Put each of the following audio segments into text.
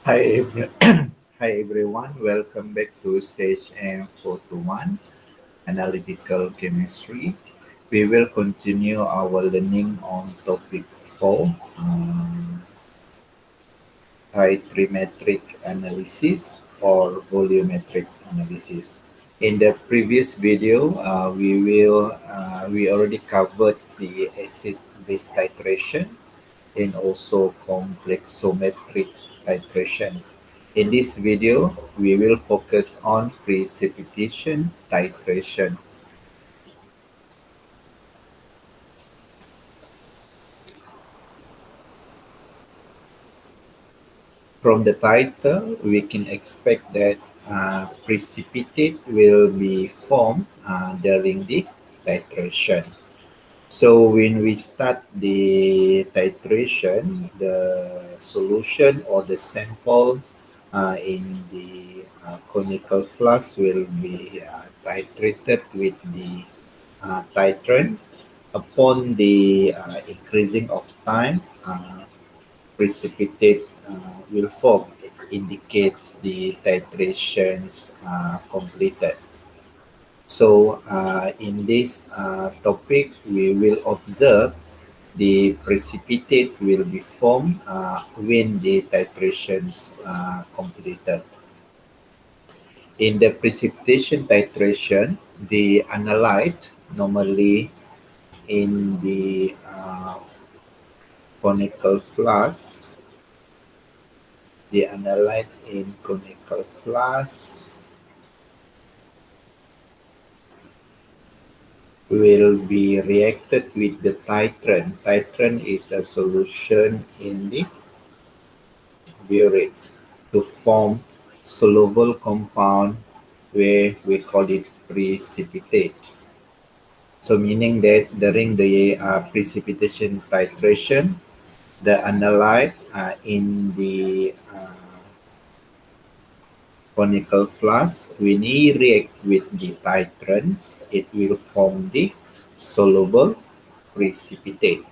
Hi, Hi everyone. Welcome back to CHM421 Analytical Chemistry. We will continue our learning on topic 4, Titrimetric analysis or volumetric analysis. In the previous video, we already covered the acid-base titration and also complexometric titration. In this video, we will focus on precipitation titration. From the title, we can expect that precipitate will be formed during the titration. So when we start the titration, the solution or the sample in the conical flask will be titrated with the titrant. Upon the increasing of time, precipitate will form. It indicates the titrations completed. So in this topic, we will observe the precipitate will be formed when the titrations completed. In the precipitation titration, the analyte normally in the conical flask, the analyte in conical flask will be reacted with the titrant. Titrant is a solution in the burette to form soluble compound where we call it precipitate. So meaning that during the precipitation titration, the analyte in the conical flask, when it react with the titrants, it will form the soluble precipitate.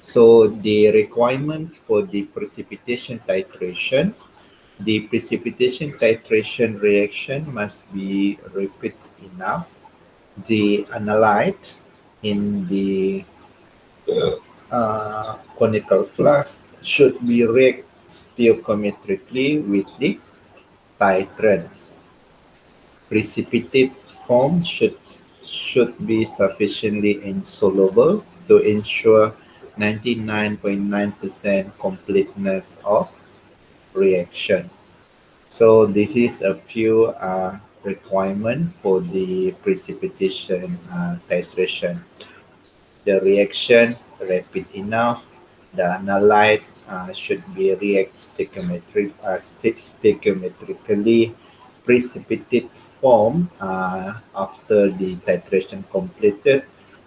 So the requirements for the precipitation titration, the precipitation titration reaction must be rapid enough. The analyte in the conical flask should be react stoichiometrically with the titrant. Precipitate form should be sufficiently insoluble to ensure 99.9% completeness of reaction. So this is a few requirement for the precipitation titration. The reaction rapid enough, the analyte should be react stoichiometrically. Precipitate form after the titration completed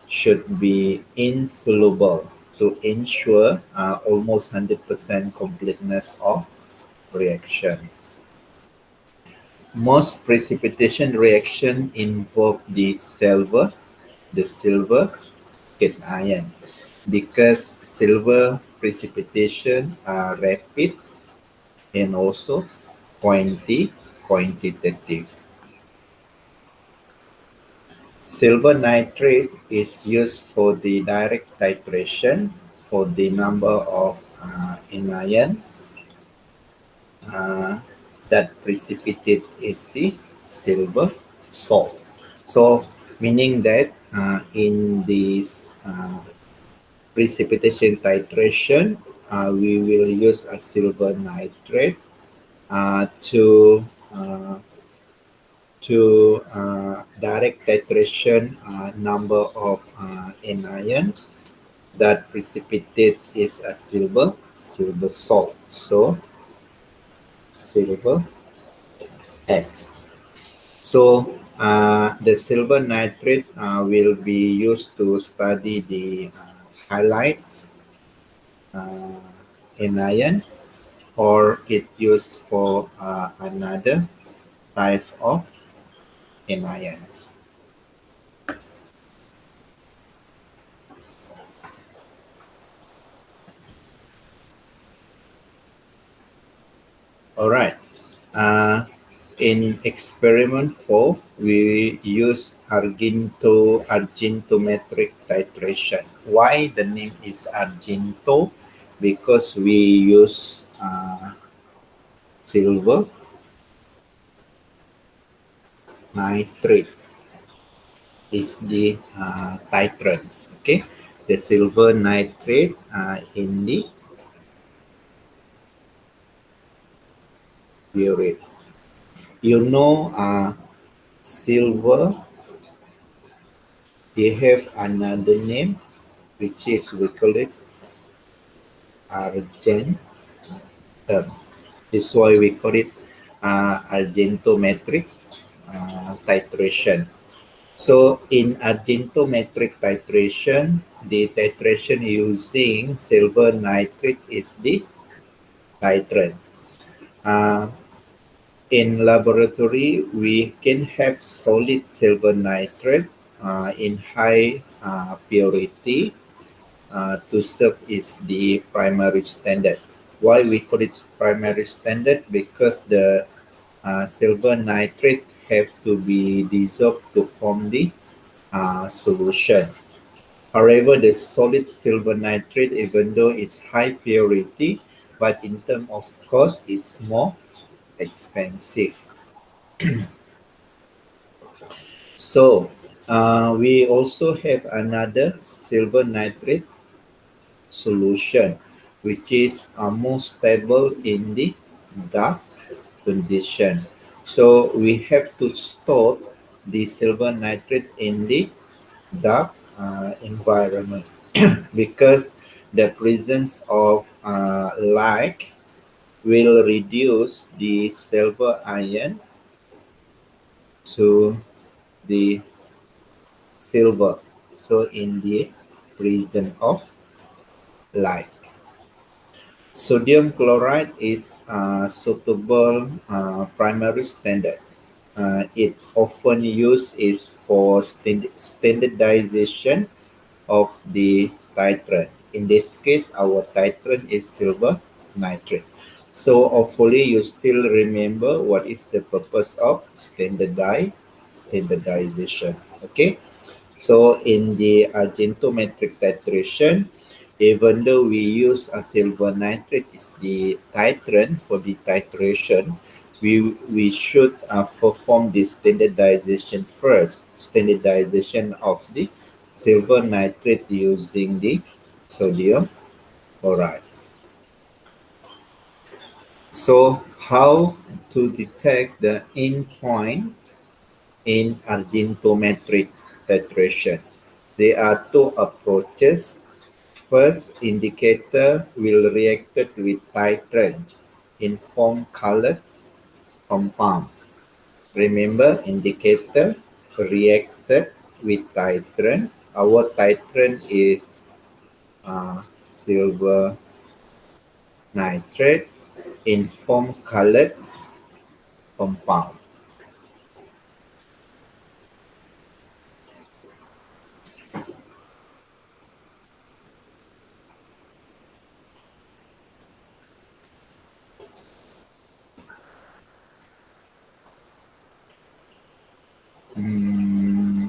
should be insoluble to ensure almost 100% completeness of reaction. Most precipitation reaction involve the silver cation, because silver precipitation are rapid and also quantitative. Silver nitrate is used for the direct titration for the number of anion uh, that precipitate is the silver salt. So meaning that in this precipitation titration, we will use a silver nitrate uh, to uh, direct titration number of anion that precipitate is a silver salt. So silver X. So the silver nitrate will be used to study the highlights uh, anion, or it used for another type of anions. All right. Uh, in experiment 4, we use argentometric titration. Why the name is argento? Because we use silver nitrate is the titrant. Okay, the silver nitrate in the urate. You know, silver, they have another name, which is we call it argentum. This is why we call it argentometric titration. So in argentometric titration, the titration using silver nitrate is the titrant. Uh, in laboratory, we can have solid silver nitrate in high purity to serve is the primary standard. Why we call it primary standard? Because the silver nitrate have to be dissolved to form the solution. However, the solid silver nitrate, even though it's high purity, but in terms of cost, it's more expensive. So we also have another silver nitrate solution, which is more stable in the dark condition. So we have to store the silver nitrate in the dark environment because the presence of light will reduce the silver ion to the silver. So in the presence of light. Sodium chloride is a suitable primary standard. It often used is for standardization of the titrant. In this case, our titrant is silver nitrate. So hopefully you still remember what is the purpose of standardization. Okay. So in the argentometric titration, even though we use a silver nitrate is the titrant for the titration, we should perform the standardization first. Standardization of the silver nitrate using the sodium chloride. So how to detect the endpoint in argentometric titration? There are two approaches. First, indicator will react with titrant in form colored compound. Remember, indicator reacted with titrant. Our titrant is silver nitrate in form colored compound. Hmm,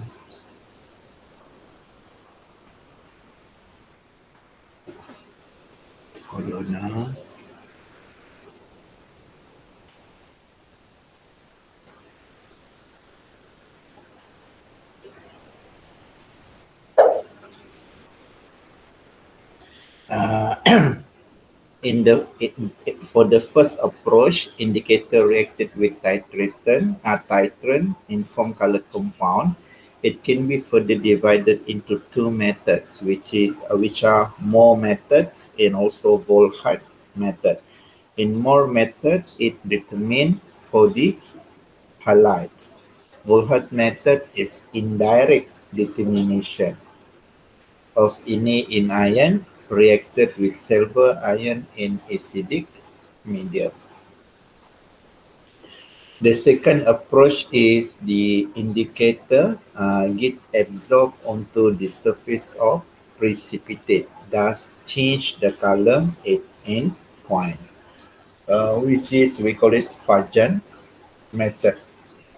hold on now. For the first approach, indicator reacted with titrant in form colored compound. It can be further divided into two methods, which are Moore methods and also Volhard method. In Moore method, it determined for the halides. Volhard method is indirect determination of in ion reacted with silver ion in acidic medium. The second approach is the indicator get absorbed onto the surface of precipitate, thus change the color at end point. which is we call it Fajan method.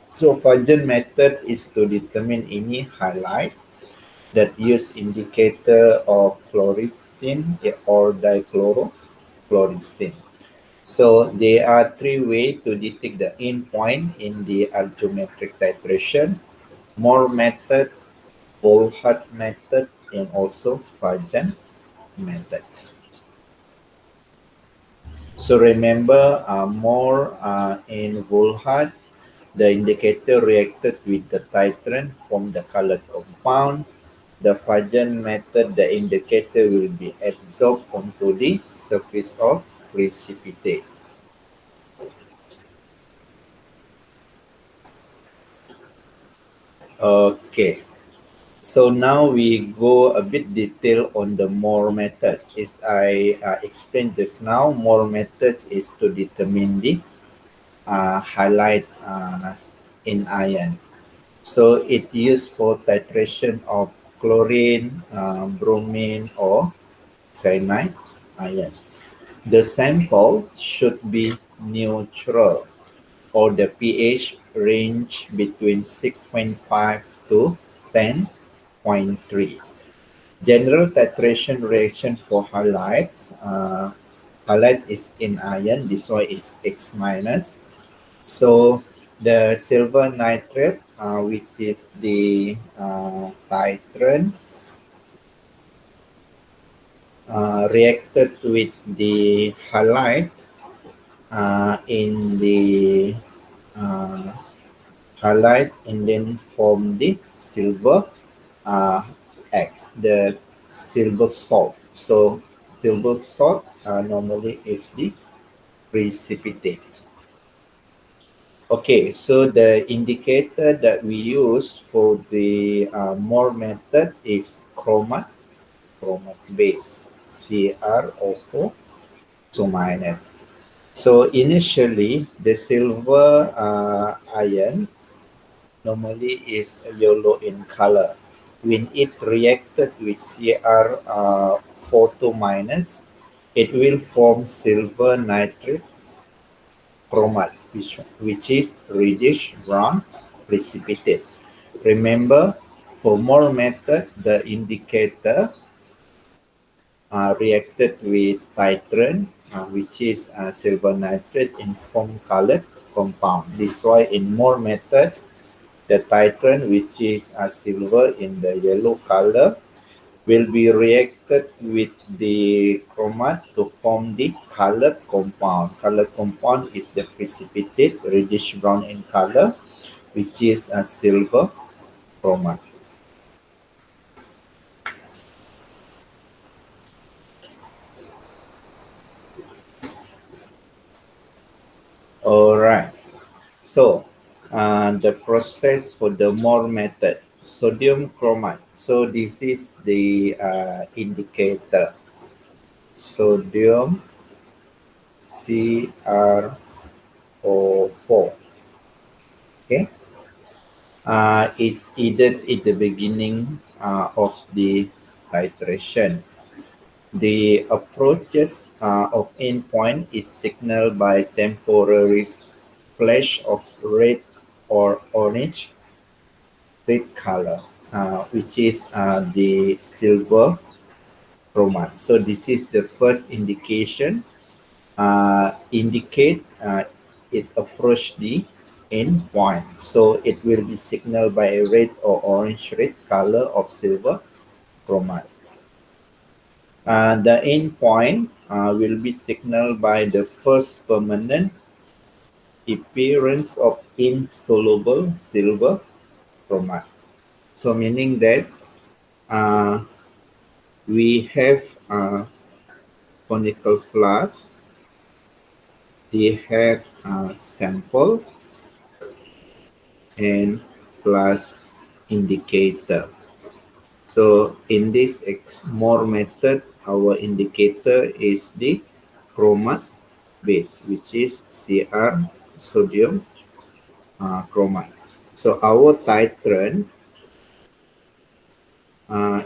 So Fajan method is to determine any highlight that use indicator of fluorescein or dichlorofluorescein. So there are three ways to detect the endpoint in the algometric titration: Moore method, Volhard method, and also Fajan method. So remember, Moore and Volhard, the indicator reacted with the titrant from the colored compound. The Fajan method, the indicator will be absorbed onto the surface of precipitate. Okay, so now we go a bit detail on the Moore method. As I explained just now, Moore method is to determine the highlight in iron. So it used for titration of chlorine, bromine, or cyanide ion. The sample should be neutral, or the pH range between 6.5 to 10.3. General titration reaction for highlights. Highlight is in iron, this one is X minus. So the silver nitrate, which is the titrant, reacted with the halide in the uh, halide and then form the silver uh, X, the silver salt. So silver salt normally is the precipitate. Okay, so the indicator that we use for the Moore method is chromat base, CrO4 2 minus. So initially, the silver ion normally is yellow in color. When it reacted with Cr 2 minus, it will form silver nitrate chromat, which is reddish brown precipitate. Remember, for Moore method, the indicator reacted with titrant, which is silver nitrate in foam colored compound. This is why in Moore method, the titrant, which is silver in the yellow color, will be reacted with the chromat to form the colored compound. Colored compound is the precipitate, reddish brown in color, which is a silver chromat. All right. So the process for the Moore method, sodium chromate. So this is the indicator. Sodium CrO4. Okay. Is added at the beginning of the titration. The approaches of endpoint is signaled by temporary flash of red or orange red color, which is the silver chromat. So this is the first indication. Indicate it approach the endpoint. So it will be signaled by a red or orange red color of silver chromat. The endpoint will be signaled by the first permanent appearance of insoluble silver chromat. So meaning that uh, we have conical flask, they have a sample and plus indicator. So in this Moore method, our indicator is the chromat base, which is Cr sodium chromat. So our titrant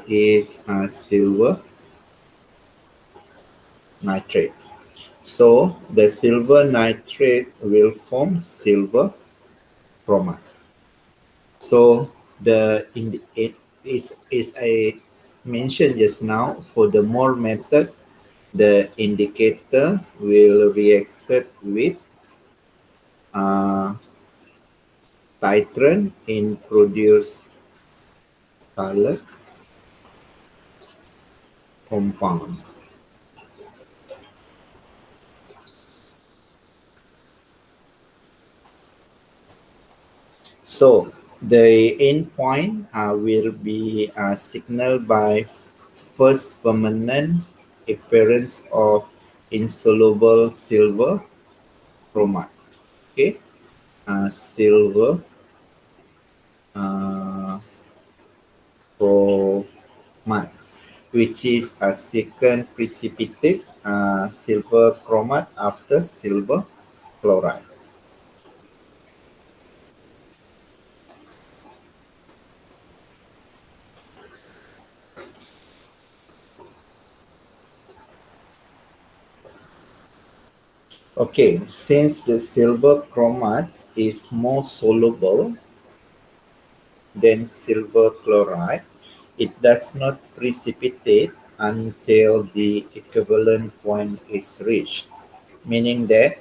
is silver nitrate. So the silver nitrate will form silver chromate. So it is I mentioned just now, for the Moore method, the indicator will react with uh, titrant in produce colored compound. So the endpoint will be signaled by first permanent appearance of insoluble silver chromate. Okay, silver uh, chromate, which is a second precipitate silver chromate after silver chloride. Okay, since the silver chromate is more soluble than silver chloride, it does not precipitate until the equivalent point is reached, meaning that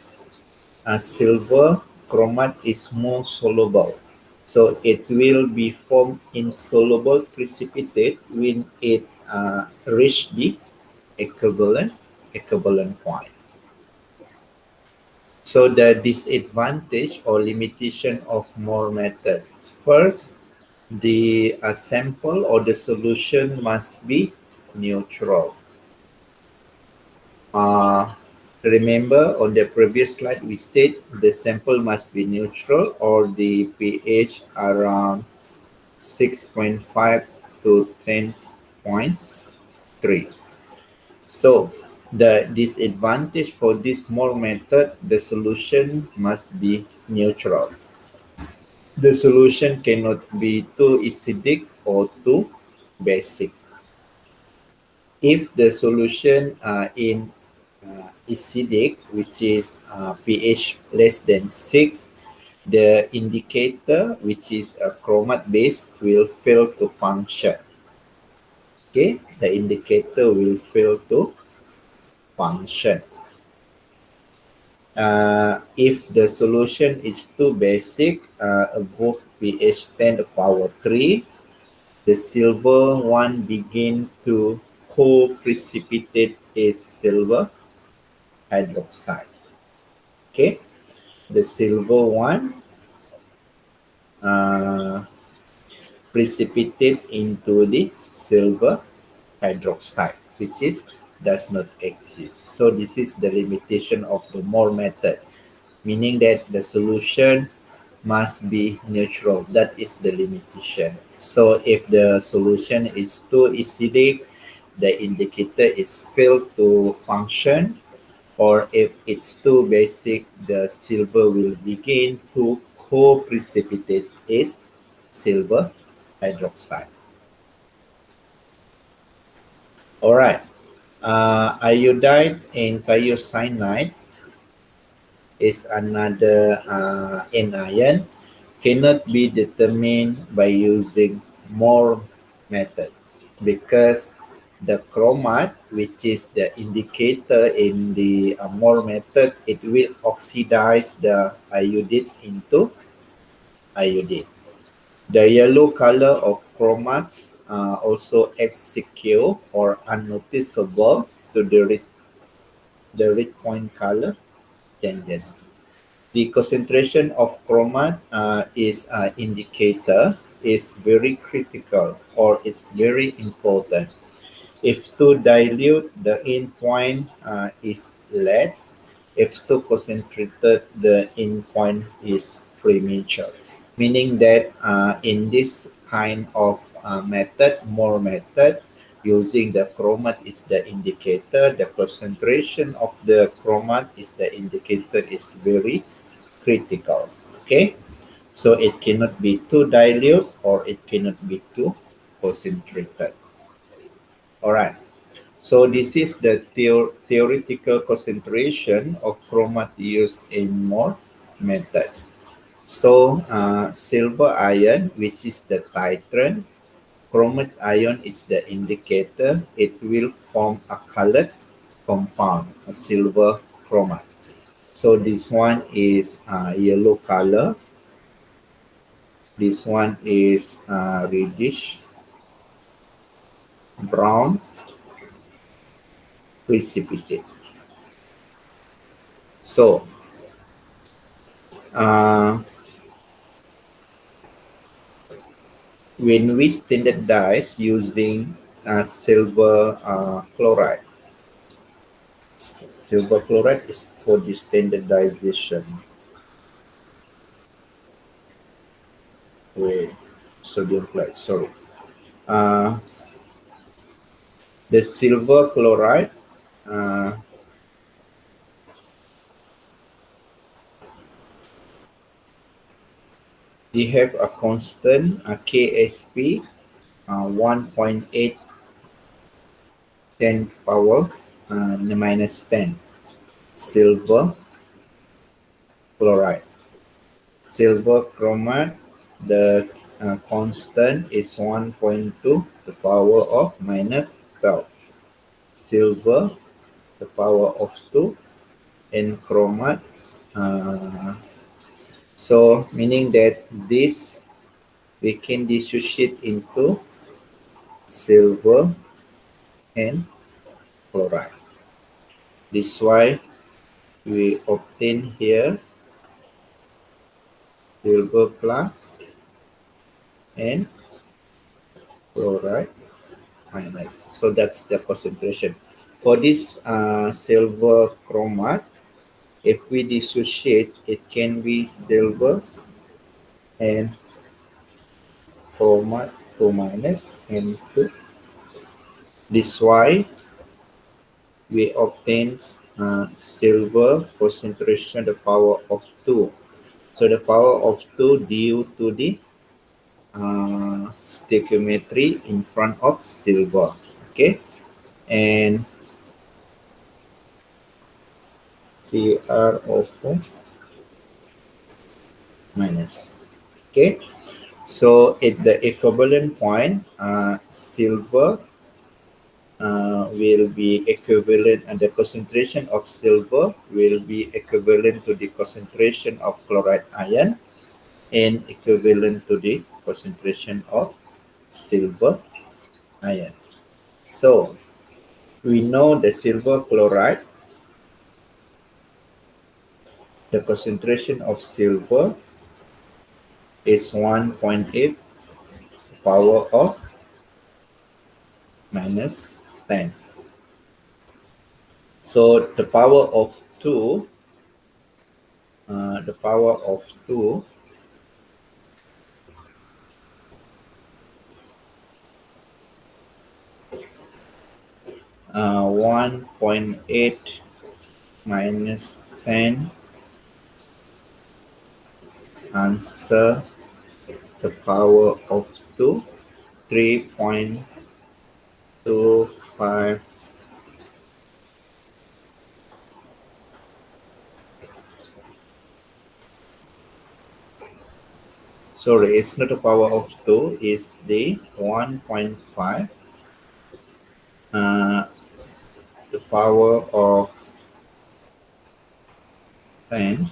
a silver chromate is more soluble. So it will be formed insoluble precipitate when it reach the equivalent point. So the disadvantage or limitation of Moore method. First, the sample or the solution must be neutral. Uh, Remember on the previous slide we said the sample must be neutral or the pH around 6.5 to 10.3. So the disadvantage for this Moore method, the solution must be neutral. The solution cannot be too acidic or too basic. If the solution in acidic, which is pH less than 6, the indicator, which is a chromate base, will fail to function. Okay, the indicator will fail to function. If the solution is too basic, above pH 10 to the power 3, the silver one begin to co-precipitate its silver hydroxide. Okay, the silver one uh, precipitate into the silver hydroxide, which is does not exist. So this is the limitation of the Moore method, meaning that the solution must be neutral. That is the limitation. So if the solution is too acidic, the indicator is failed to function, or if it's too basic, the silver will begin to co-precipitate its silver hydroxide. All right. Iodide and thiocyanide is another anion cannot be determined by using Moore method because the chromate, which is the indicator in the Moore method, it will oxidize the iodide into iodine. The yellow color of chromates also execute or unnoticeable to the red point color changes. The concentration of chromate is an indicator is very critical or it's very important. If too dilute, the endpoint is lead. If too concentrated, the endpoint is premature. Meaning that in this kind of method, Moore method, using the chromate is the indicator, the concentration of the chromate is the indicator is very critical. Okay, so it cannot be too dilute or it cannot be too concentrated. All right. So this is the theoretical concentration of chromat used in mole method. So silver ion, which is the titrant, chromat ion is the indicator. It will form a colored compound, a silver chromat. So this one is yellow color. This one is reddish brown precipitate. So uh, when we standardize using silver chloride, silver chloride is for the standardization. Wait, sodium chloride, sorry. Uh, the silver chloride, uh, they have a constant KSP 1.8 10 power minus 10 silver chloride. Silver chromat, the constant is 1.2 the power of minus 12. Silver, the power of 2, and chromat. So meaning that this we can dissociate into silver and chloride. This is why we obtain here silver plus and chloride minus. So that's the concentration. For this silver chromat, if we dissociate, it can be silver and chromat 2 minus and 2. This is why we obtain silver concentration the power of 2. So the power of 2 due to the stoichiometry in front of silver. Okay, and CrO4 minus. Okay, so at the equivalent point, silver will be equivalent, and the concentration of silver will be equivalent to the concentration of chloride ion and equivalent to the concentration of silver ion. So we know the silver chloride, the concentration of silver is 1.8 power of minus 10. So the power of 2, the power of 2 1.8 minus 10 answer the power of 2 3.25. Sorry, it's not the power of 2, it's the 1.5 the power of 10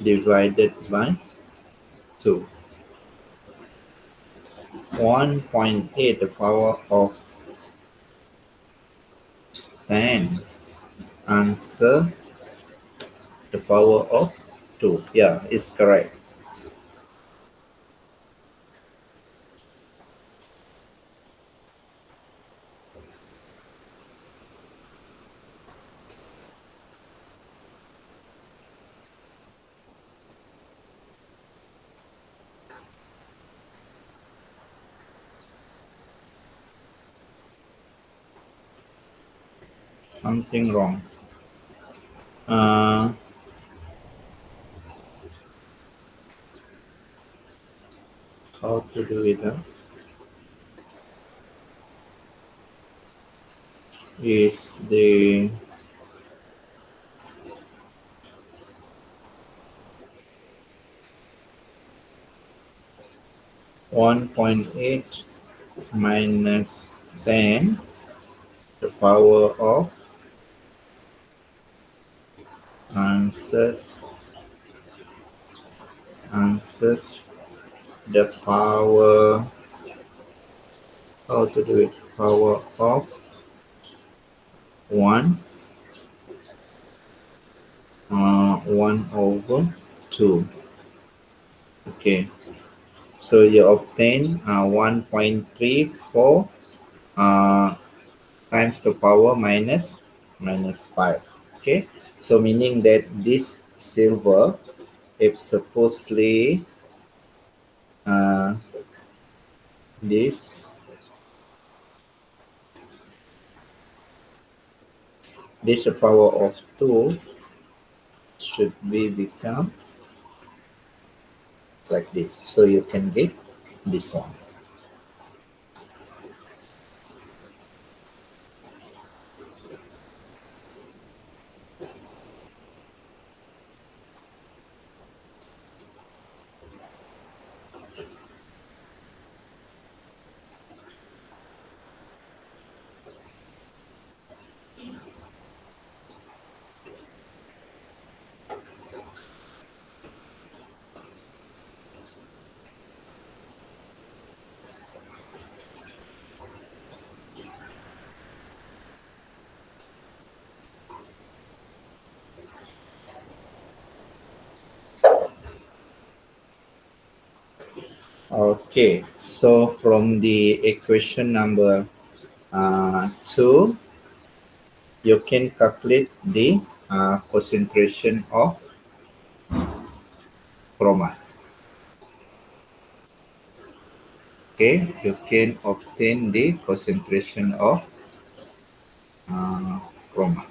divided by 2. 1.8 the power of 10 answer the power of 2. Yeah, it's correct. Something wrong. Uh, how to do it? is the 1.8 minus 10 the power of answers answers the power, how to do it, power of 1 1 over 2. Okay, so you obtain 1.34 uh, times the power minus 5. Okay, so meaning that this silver, if supposedly uh, this this power of 2 should be become like this, so you can get this one. Okay, so from the equation number 2, you can calculate the concentration of chroma. Okay, you can obtain the concentration of chroma.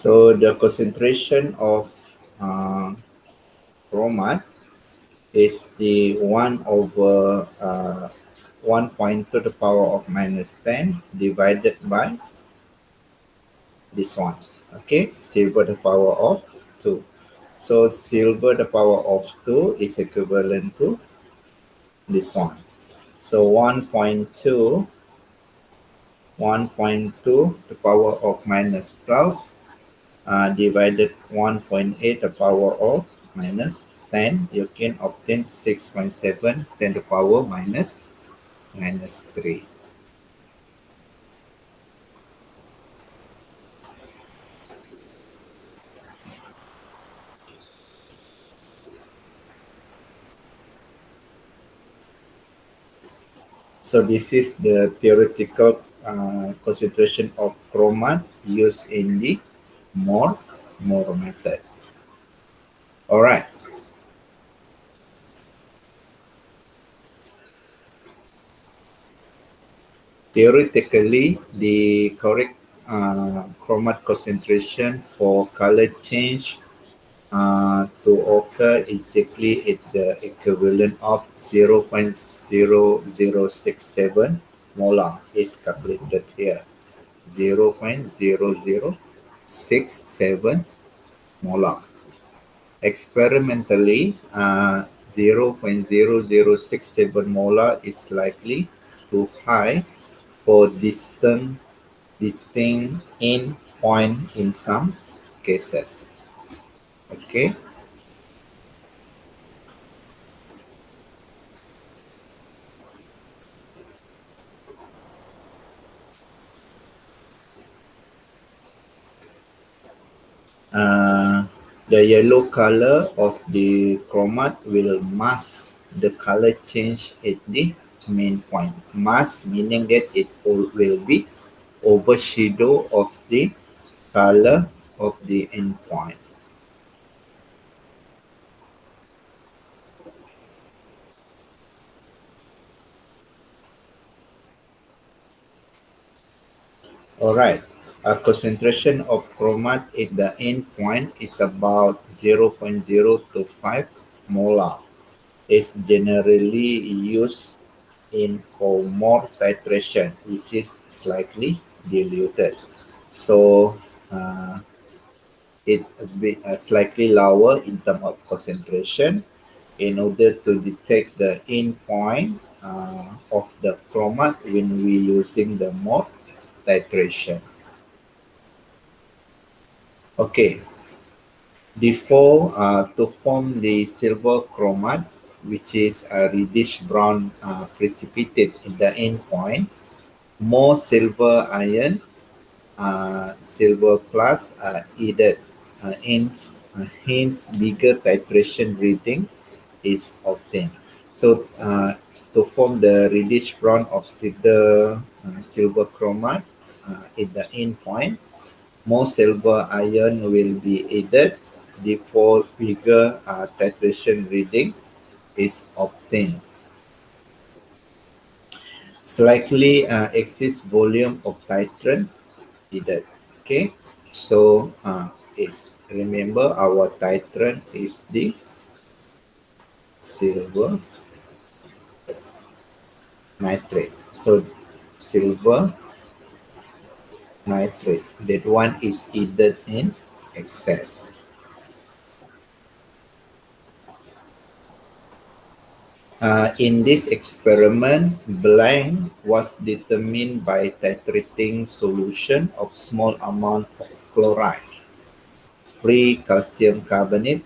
So the concentration of chroma is the 1 over 1 to the power of minus 10 divided by this one. Okay, silver the power of 2. So silver the power of 2 is equivalent to this one. So 1.2 the power of minus 12 divided 1.8 the power of minus 10, you can obtain 6.7 10 the power minus 3. So this is the theoretical concentration of chroma used in the Moore method. All right. Theoretically, the correct chromat concentration for color change to occur exactly at the equivalent of 0.0067 molar is calculated here. 0.0067 molar. Experimentally, 0.0067 molar is likely too high for distinct in point in some cases. Okay. Uh, the yellow color of the chromat will mask the color change at the main point. Mask meaning that it will be overshadow of the color of the endpoint. All right. A concentration of chromat at the end point is about 0.025 molar. Is generally used in for more titration, which is slightly diluted. So it be slightly lower in terms of concentration in order to detect the end point of the chromat when we using the mode titration. Okay, before to form the silver chromat, which is a reddish brown precipitate in the end point, more silver ion, silver plus added. Hence, bigger titration reading is obtained. So, to form the reddish brown of the silver chromat at the end point, more silver ion will be added before bigger titration reading is obtained. Slightly excess volume of titrant needed. Okay, so is remember our titrant is the silver nitrate. So silver nitrate, that one is added in excess. In this experiment, blank was determined by titrating solution of small amount of chloride, free calcium carbonate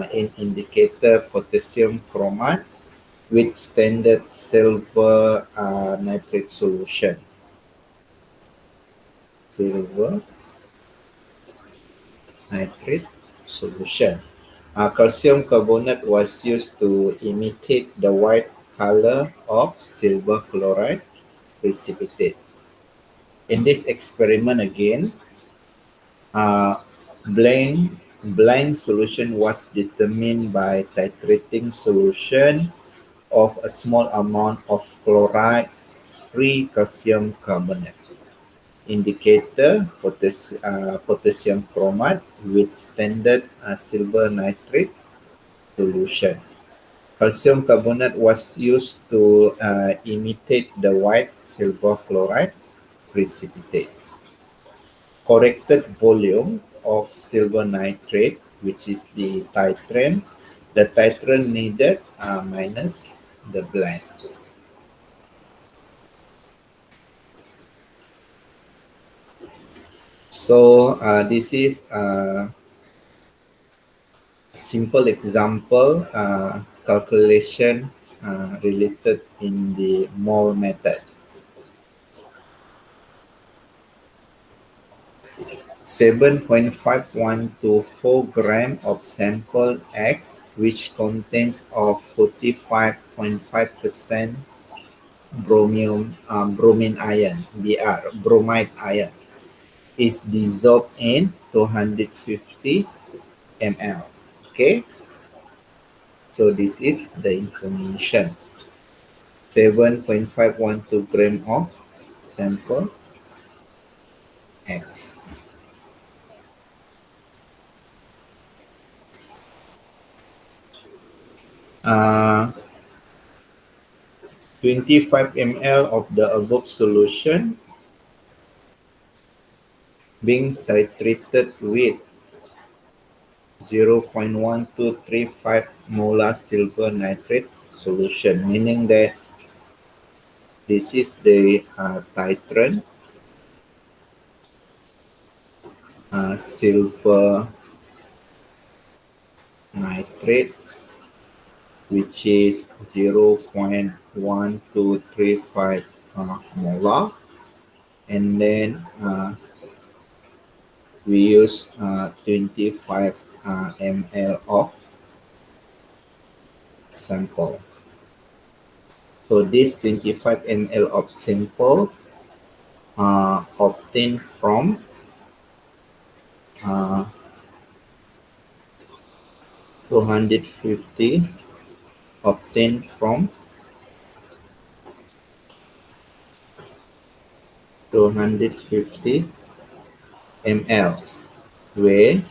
in indicator potassium chromate with standard silver nitrate solution. Silver nitrate solution. Calcium carbonate was used to imitate the white color of silver chloride precipitate. In this experiment again, uh, blank, blank solution was determined by titrating solution of a small amount of chloride free calcium carbonate. Indicator potassium chromate with standard silver nitrate solution. Calcium carbonate was used to imitate the white silver chloride precipitate. Corrected volume of silver nitrate, which is the titrant. The titrant needed minus the blend. So this is a simple example calculation related in the mole method. 7.5124 gram of sample X, which contains of 45.5% bromine ion, Br, bromide ion, is dissolved in 250 ml. Okay, so this is the information. 7.512 gram of sample X. 25 ml of the above solution being titrated with 0.1235 molar silver nitrate solution, meaning that this is the titrant silver nitrate, which is 0.1235 molar, and then we use 25 ml of sample. So this 25 ml of sample obtained from 250 obtained from 250 ml, where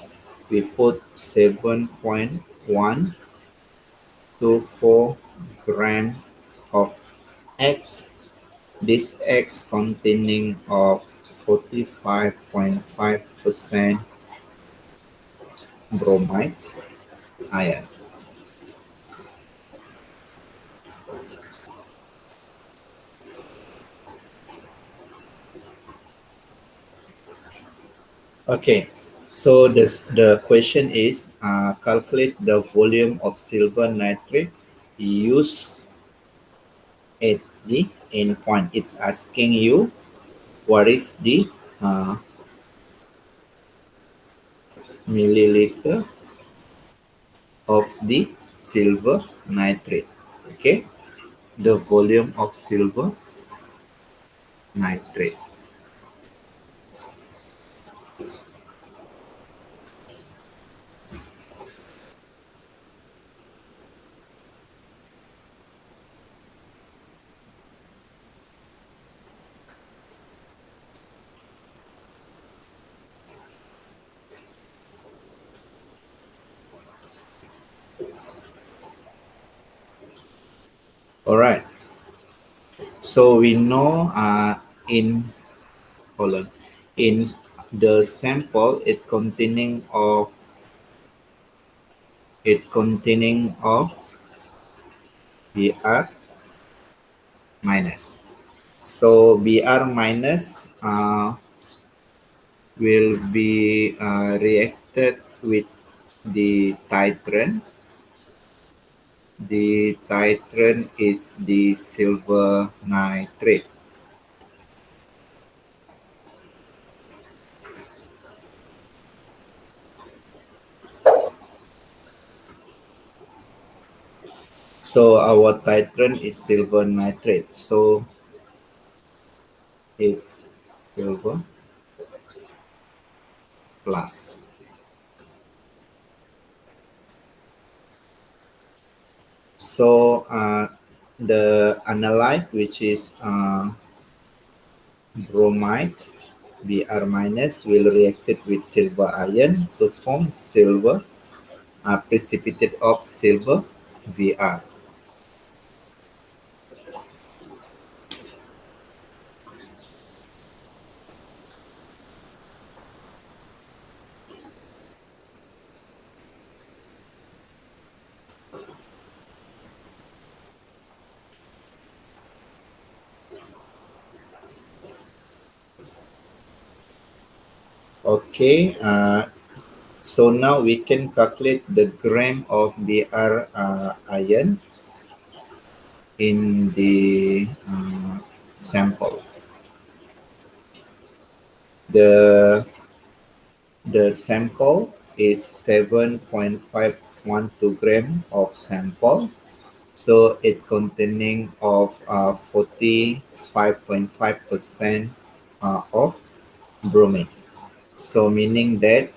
we put 7.124 gram of X. This X containing of 45.5% bromide ion. Okay, so the question is calculate the volume of silver nitrate used at the endpoint. It's asking you what is the uh, milliliter of the silver nitrate. Okay, the volume of silver nitrate. All right. So we know in hold on, in the sample it containing of Br minus. So Br minus will be reacted with the titrant. The titrant is the silver nitrate. So our titrant is silver nitrate. So it's silver plus. So the analyte, which is bromide Br minus, will react with silver ion to form silver precipitate of silver Vr. Okay, so now we can calculate the gram of Br ion in the sample. The the sample is 7.512 gram of sample. So it containing of 45.5% of bromine. So meaning that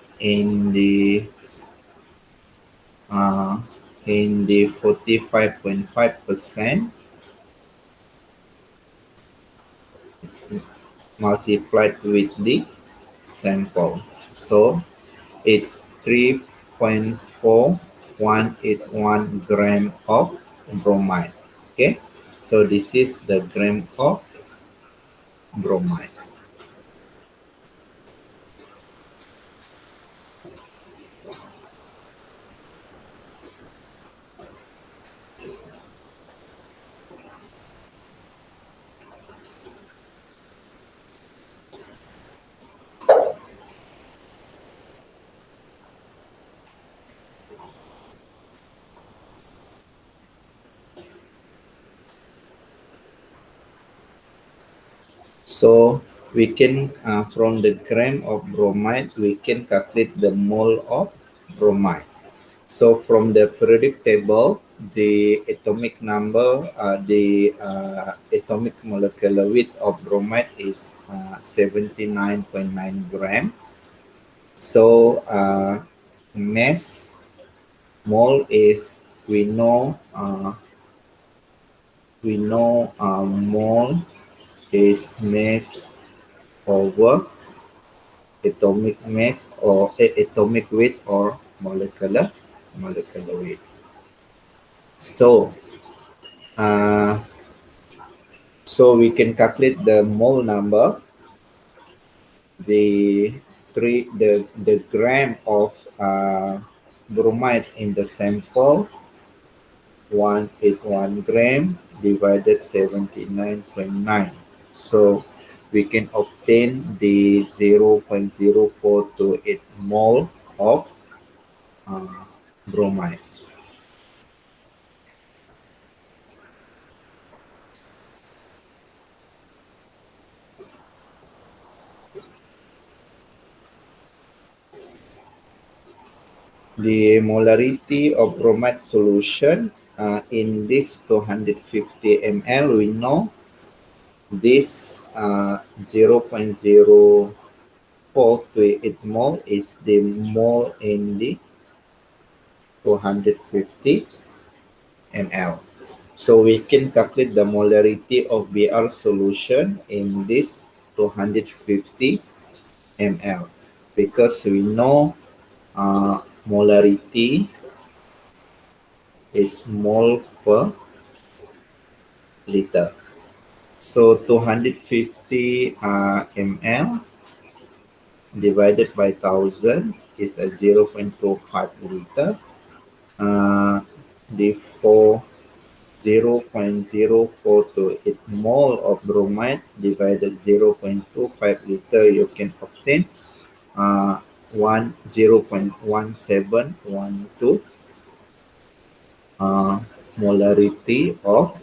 uh, in the 45.5% multiplied with the sample. So it's 3.4181 gram of bromide. Okay, so this is the gram of bromide. So we can from the gram of bromide we can calculate the mole of bromide. So from the periodic table, the atomic number, the atomic molecular weight of bromide is 79.9 gram. So mass mole is we know mole is mass over atomic mass or atomic weight or molecular weight. So uh, so we can calculate the mole number, the gram of bromide in the sample, 181 gram divided 79.9. So we can obtain the 0.0428 mole of uh, bromide. The molarity of bromide solution in this 250 ml, we know this 0.0428 mole is the mole in the 250 ml. So we can calculate the molarity of Br solution in this 250 ml because we know molarity is mole per liter. So 250 ml divided by 1000 is a 0.25 liter. Therefore, 0.0428 mole of bromide divided 0.25 liter, you can obtain 0.1712 molarity of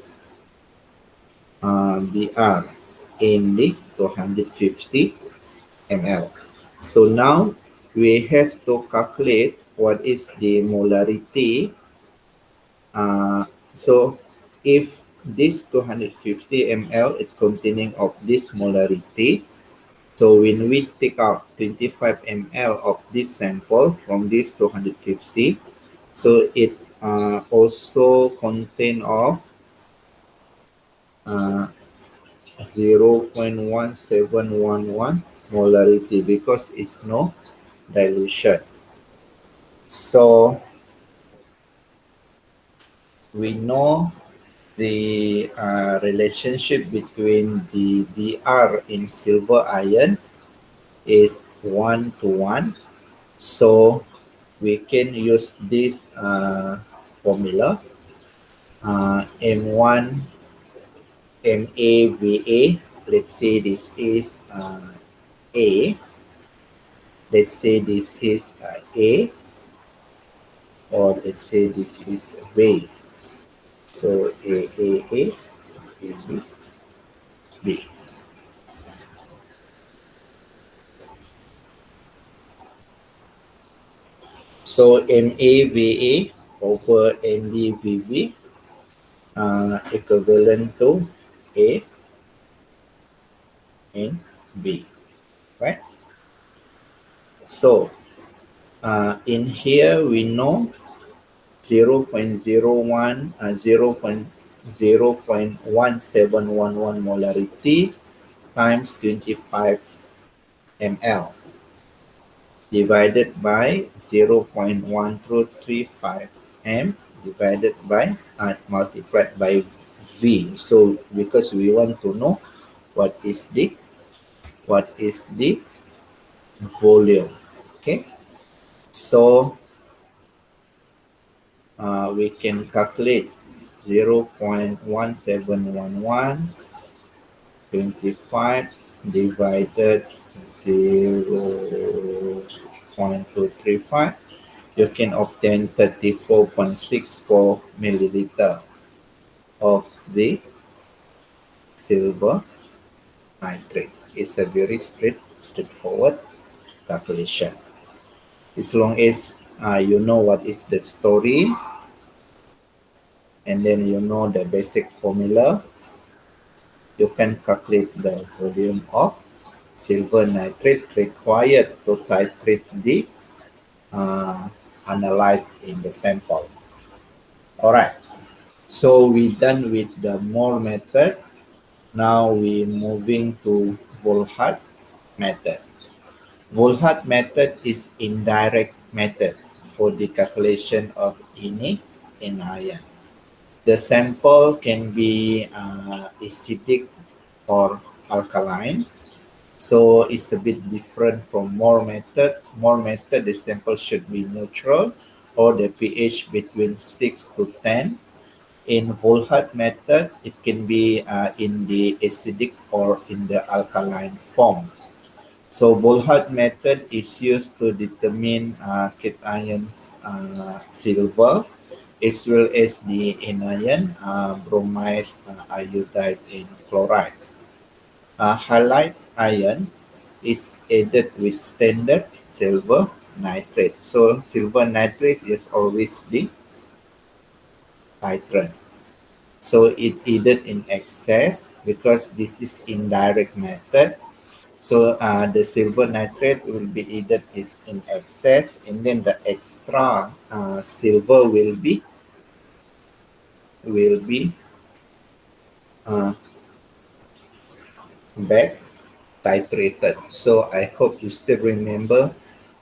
Br in the 250 ml. So now we have to calculate what is the molarity. So if this 250 ml is containing of this molarity, so when we take out 25 ml of this sample from this 250, so it also contain of 0.1711 molarity because it's no dilution. So we know the relationship between the Br in silver ion is 1 to 1. So we can use this formula, M1 MAVA. Let's say this is A. Let's say this is A, or let's say this is B. So A, B, B. So MAVA over MBVV equivalent to A and B, right? So in here we know 0.01, 0.1711 molarity times 25 ml divided by 0.1235 m divided by multiplied by V. So because we want to know what is the volume, okay? So we can calculate 0.1711 25 divided 0.235, you can obtain 34.64 milliliter of the silver nitrate. It's a very straightforward calculation. As long as you know what is the story and then you know the basic formula, you can calculate the volume of silver nitrate required to titrate the analyte in the sample. All right, so we done with the mole method. Now we moving to Volhard method. Volhard method is indirect method for the calculation of any anion. The sample can be acidic or alkaline. So it's a bit different from Moore method. Moore method, the sample should be neutral or the pH between 6 to 10. In Volhard method, it can be in the acidic or in the alkaline form. So Volhard method is used to determine cations silver as well as the anion bromide, iodide, and chloride. Halide ion is added with standard silver nitrate. So silver nitrate is always the titrant. So it added in excess because this is indirect method. So the silver nitrate will be added is in excess, and then the extra silver will be uh, back titrated. So I hope you still remember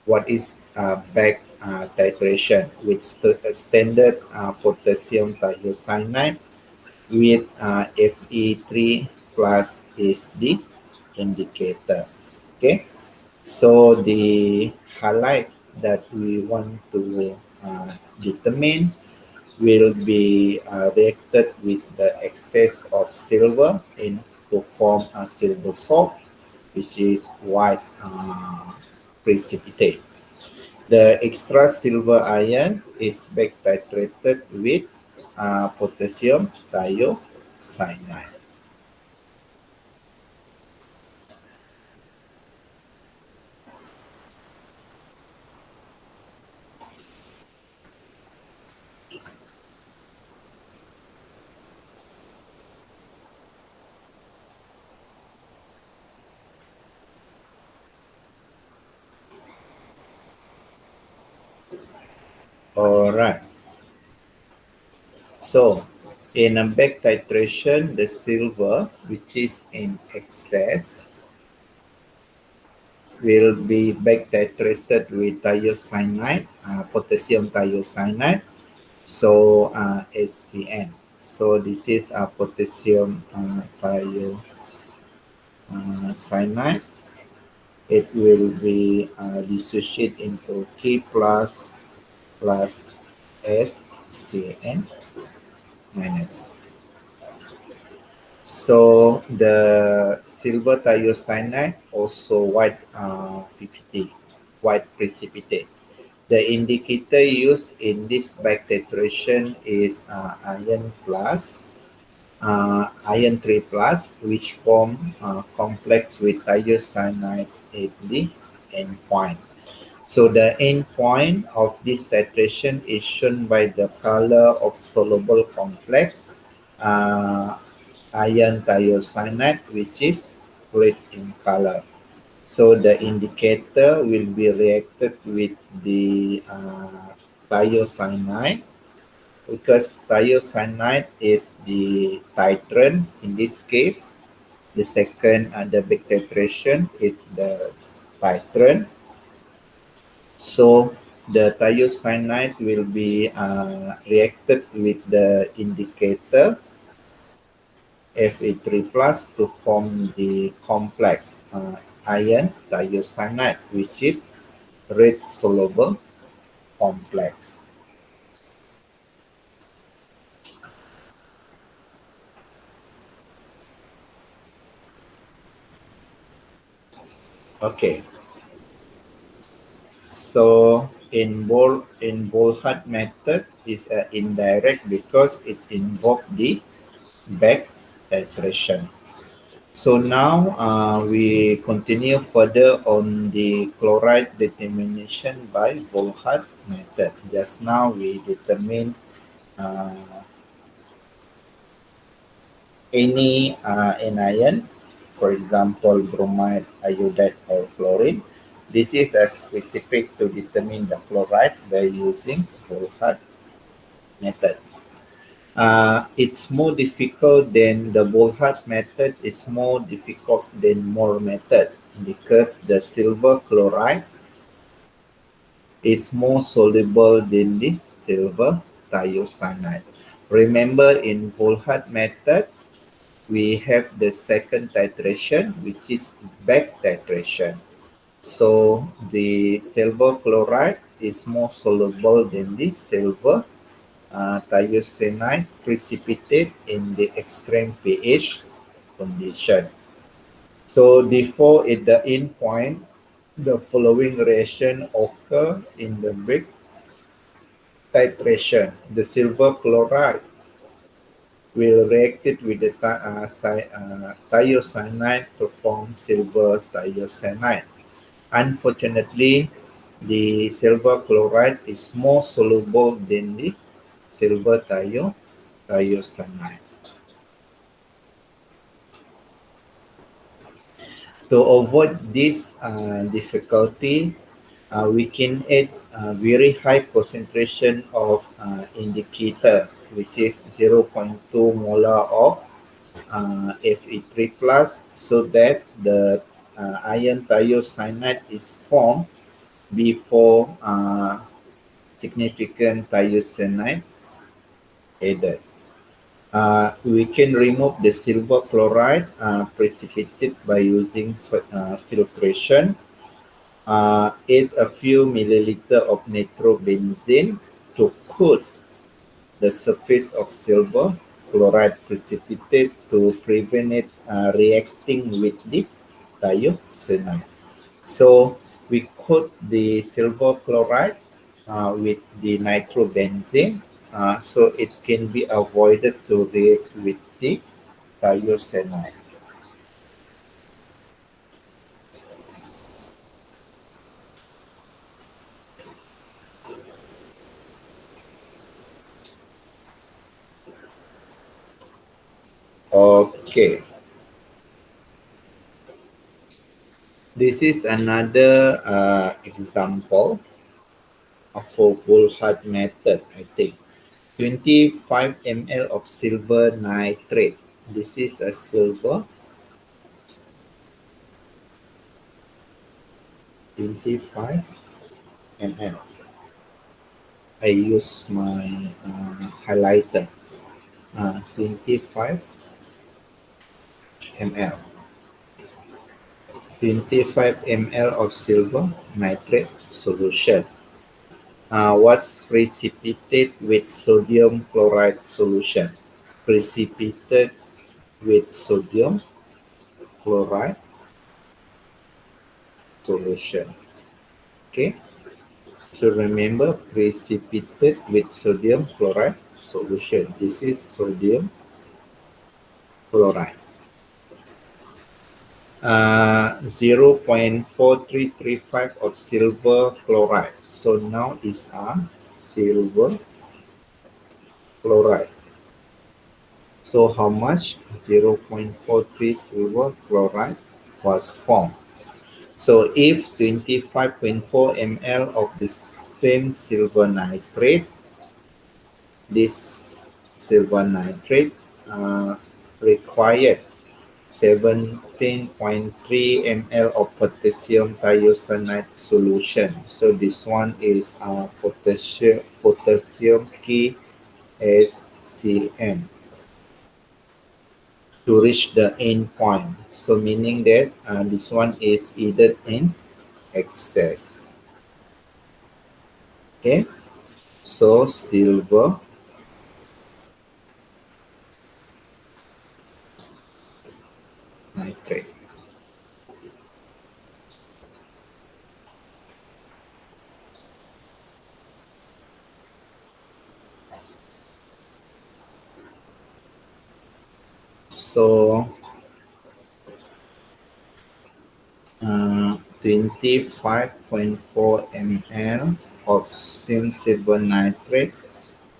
what is back titration with standard potassium thiocyanate with Fe3 plus is the indicator. Okay, so the highlight that we want to determine will be reacted with the excess of silver in to form a silver salt, which is white precipitate. The extra silver ion is back titrated with potassium thiocyanate. All right. So, in a back titration, the silver, which is in excess, will be back titrated with thiocyanate, potassium thiocyanate, so SCN. So this is potassium thiocyanate. It will be dissociated into K plus SCN minus. So the silver thiocyanate also white PPT, white precipitate. The indicator used in this back titration is iron plus, iron 3 plus, which form complex with thiocyanate at the endpoint. So the endpoint of this titration is shown by the color of soluble complex iron thiocyanate, which is red in color. So the indicator will be reacted with the thiocyanate because thiocyanate is the titrant in this case. The second, the big titration is the titrant. So the thiocyanate will be reacted with the indicator Fe3 plus to form the complex iron thiocyanate, which is red soluble complex. Okay, so in Volhard method is indirect because it involves the back titration. So now we continue further on the chloride determination by Volhard method. Just now we determine uh, any anion, for example, bromide, iodide, or chlorine. This is as specific to determine the chloride by using Volhard method. It's more difficult than the Volhard method. It's more difficult than Moore method. because the silver chloride is more soluble than the silver thiocyanate. Remember, in Volhard method, we have the second titration, which is back titration. So the silver chloride is more soluble than the silver thiocyanate precipitate in the extreme pH condition. So before at the end point, the following reaction occur in the back titration. The silver chloride will react with the thiocyanate to form silver thiocyanate. Unfortunately, the silver chloride is more soluble than the silver thiocyanate. To avoid this difficulty, we can add a very high concentration of indicator, which is 0.2 molar of Fe3 plus, so that the iron thiocyanate is formed before significant thiocyanate added. We can remove the silver chloride precipitate by using filtration. Add a few milliliter of nitrobenzene to coat the surface of silver chloride precipitate to prevent it reacting with the thiocyanate. So we coat the silver chloride with the nitrobenzene so it can be avoided to react with the thiocyanate. Okay. This is another example of a Volhard method, I think. 25 ml of silver nitrate. This is a silver. 25 ml. I use my highlighter. 25 ml. 25 ml of silver nitrate solution was precipitated with sodium chloride solution. Precipitated with sodium chloride solution. Okay, so remember, precipitate with sodium chloride solution. This is sodium chloride. 0.4335 of silver chloride. So now is a silver chloride. So how much? 0.43 silver chloride was formed. So if 25.4 ml of the same silver nitrate, this silver nitrate required 17.3 ml of potassium thiocyanate solution. So this one is potassium KSCM to reach the end point. So meaning that this one is either in excess. Okay, so silver nitrate. So 25.4 ml of silver nitrate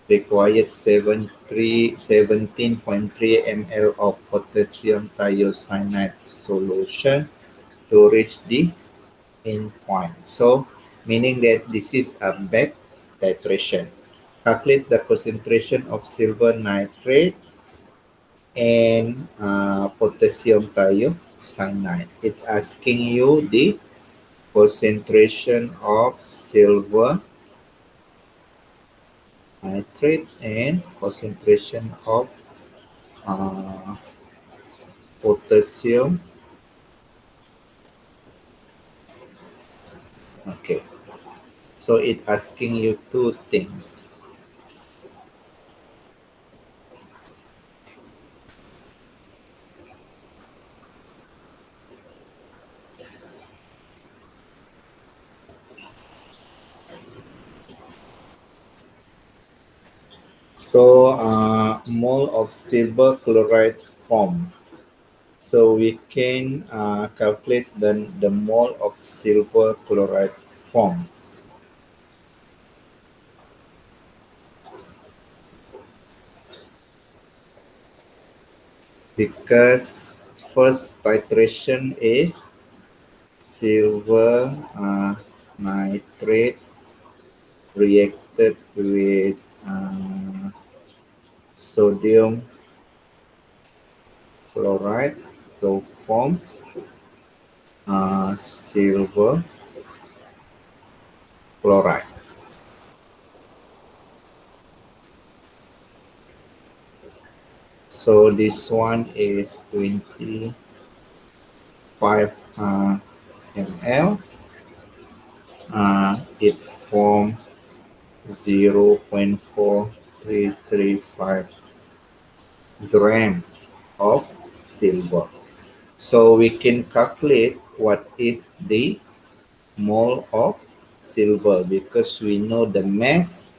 required 17.3 ml of potassium thiocyanate solution to reach the end point. So meaning that this is a back titration. Calculate the concentration of silver nitrate and potassium thiocyanate. cyanide. It's asking you the concentration of silver nitrate and concentration of uh, potassium. Okay, so it's asking you two things. So mole of silver chloride form. So we can calculate the mole of silver chloride form. Because first titration is silver nitrate reacted with sodium chloride to form silver chloride. So this one is 25 ml. It forms 0.4335 gram of silver. So we can calculate what is the mole of silver because we know the mass.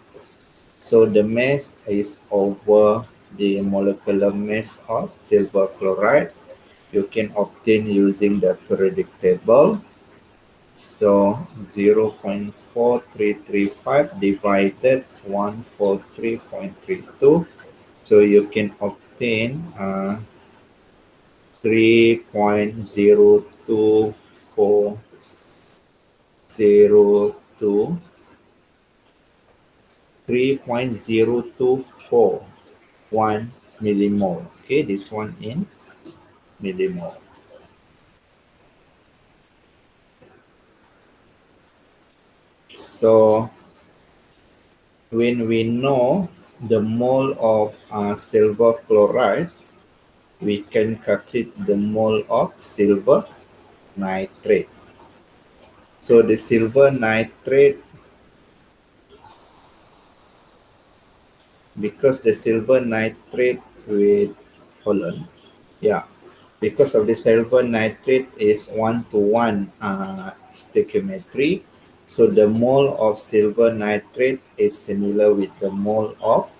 So the mass is over the molecular mass of silver chloride. You can obtain using the periodic table. So 0.4335 divided 143.32. So you can obtain 3.0240 3.0241 millimole. Okay, this one in millimole. So when we know the mole of silver chloride, we can calculate the mole of silver nitrate. So the silver nitrate, because the silver nitrate with, hold on, yeah, because of the silver nitrate is 1-to-1 stoichiometry, so the mole of silver nitrate is similar with the mole of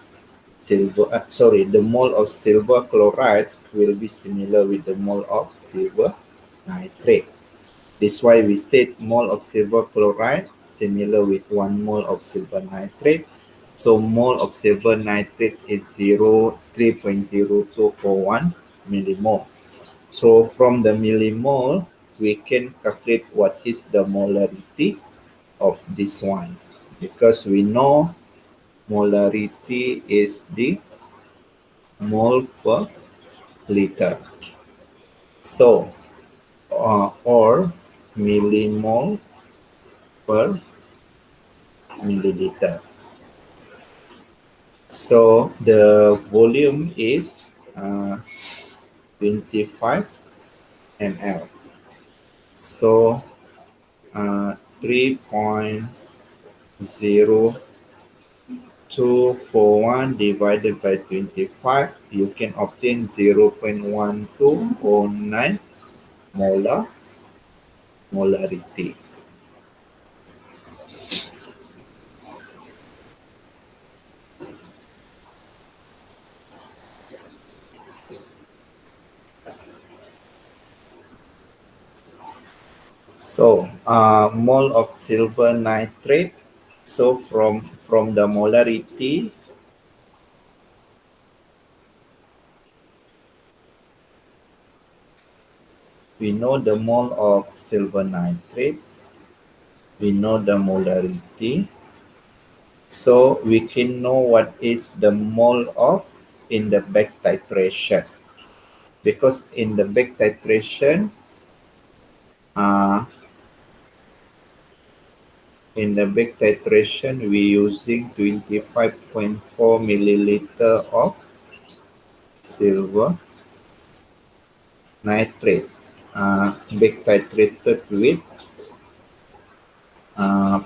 the mole of silver chloride will be similar with the mole of silver nitrate. This is why we said mole of silver chloride similar with 1 mole of silver nitrate. So mole of silver nitrate is 3.0241 millimole. So from the millimole, we can calculate what is the molarity of this one, because we know molarity is the mole per liter. So, or millimole per milliliter. So the volume is 25 ml. So 3.0241 divided by 25, you can obtain 0.1209 molarity. So mole of silver nitrate. So from the molarity, we know the mole of silver nitrate. We know the molarity. So we can know what is the mole of in the back titration. because in the back titration, we using 25.4 milliliter of silver nitrate, back titrated with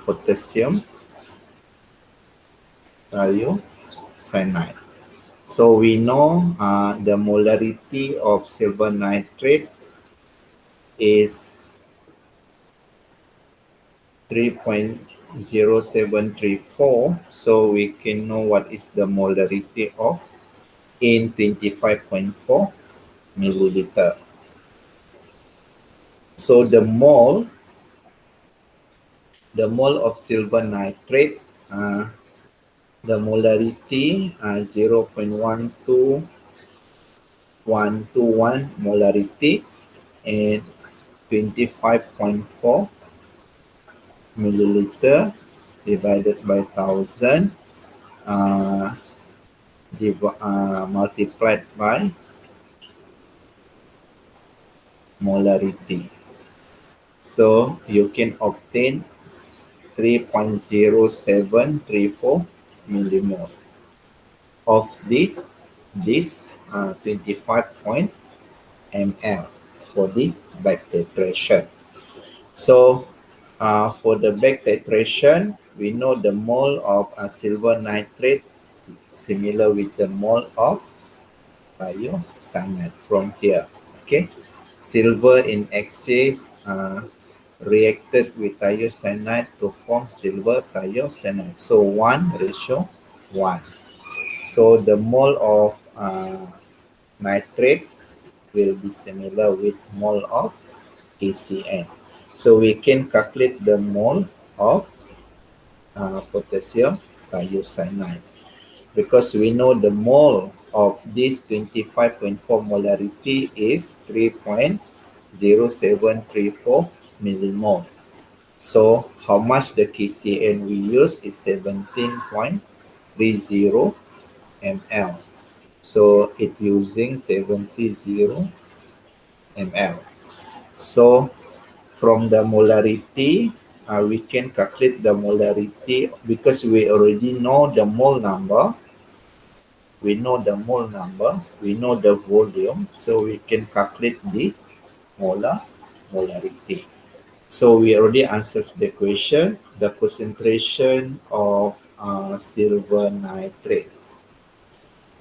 potassium thiocyanate. So we know the molarity of silver nitrate is 3.0734. So we can know what is the molarity of in 25.4 milliliter. So the mole of silver nitrate, the molarity 0.12121 molarity and 25.4 milliliter divided by 1000 multiplied by molarity. So you can obtain 3.0734 millimole of this 25 ml for the back titration. So for the back titration, we know the mole of silver nitrate similar with the mole of thiocyanate from here. Okay, silver in excess reacted with thiocyanate to form silver thiocyanate. So 1:1. So the mole of nitrate will be similar with mole of ACN. So we can calculate the mole of potassium thiocyanate because we know the mole of this 25.4 molarity is 3.0734 millimole. So how much the KCN we use is 17.30 ml. So it's using 70 ml. So from the molarity, we can calculate the molarity because we already know the mole number. We know the mole number, we know the volume, so we can calculate the molarity. So we already answered the question, the concentration of silver nitrate.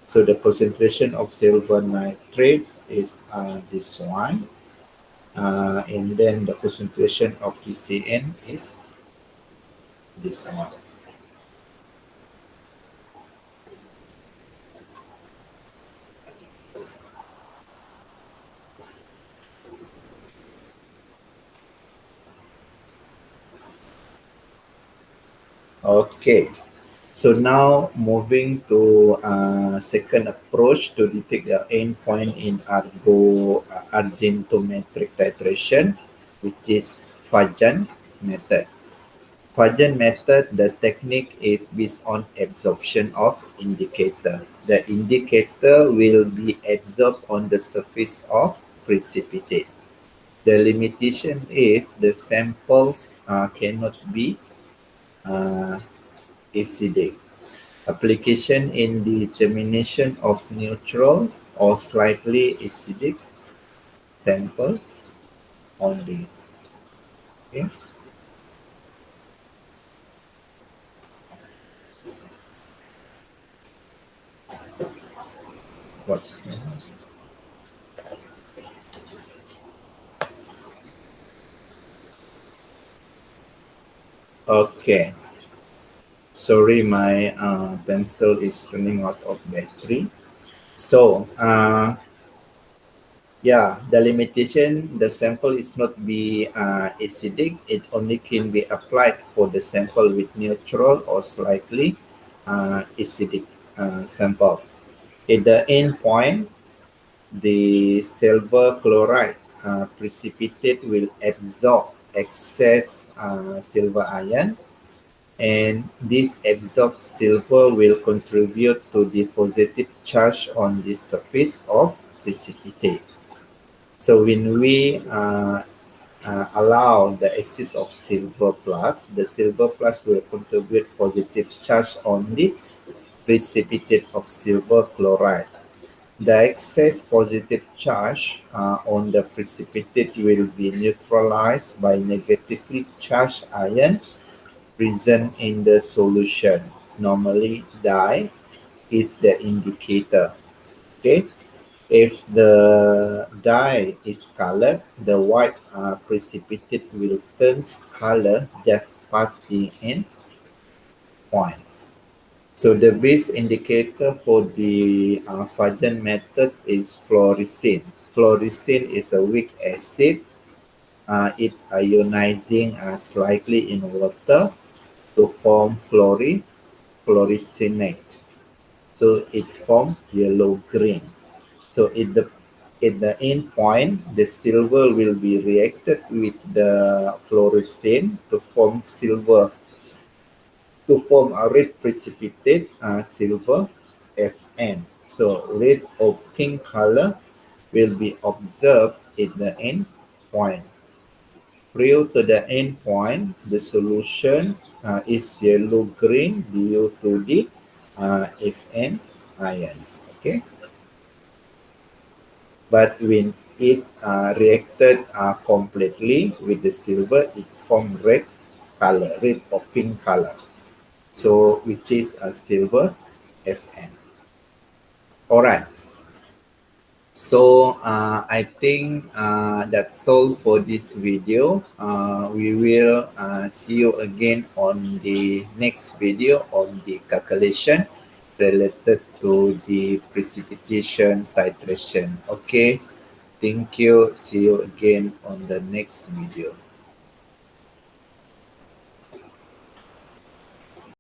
So the concentration of silver nitrate is this one. And then the concentration of PCN is this one. Okay. So now moving to second approach to detect the endpoint in argentometric titration, which is Fajan method. Fajan method, the technique is based on absorption of indicator. The indicator will be absorbed on the surface of precipitate. The limitation is the samples cannot be acidic. Application in determination of neutral or slightly acidic sample only. Okay. What's okay. Sorry, my pencil is running out of battery. So, yeah, the limitation, the sample is not be acidic. It only can be applied for the sample with neutral or slightly acidic sample. At the end point, the silver chloride precipitate will absorb excess silver ion, and this absorbed silver will contribute to the positive charge on the surface of precipitate. So when we allow the excess of silver plus, the silver plus will contribute positive charge on the precipitate of silver chloride. The excess positive charge on the precipitate will be neutralized by negatively charged ion present in the solution. Normally, dye is the indicator. Okay, if the dye is colored, the white precipitate will turn color just past the end point. So the base indicator for the Fajan method is fluorescein. Fluorescein is a weak acid. It ionizing slightly in water to form fluorescinate. So it forms yellow green. So at the end point, the silver will be reacted with the fluorescein to form a red precipitate, silver Fn. So red or pink color will be observed at the end point. Prior to the end point, the solution is yellow-green due to the Fn ions. Okay, but when it reacted completely with the silver, it formed red color, red or pink color. So which is a silver Fn. All right. So I think that's all for this video. We will see you again on the next video on the calculation related to the precipitation titration. Okay, thank you. See you again on the next video.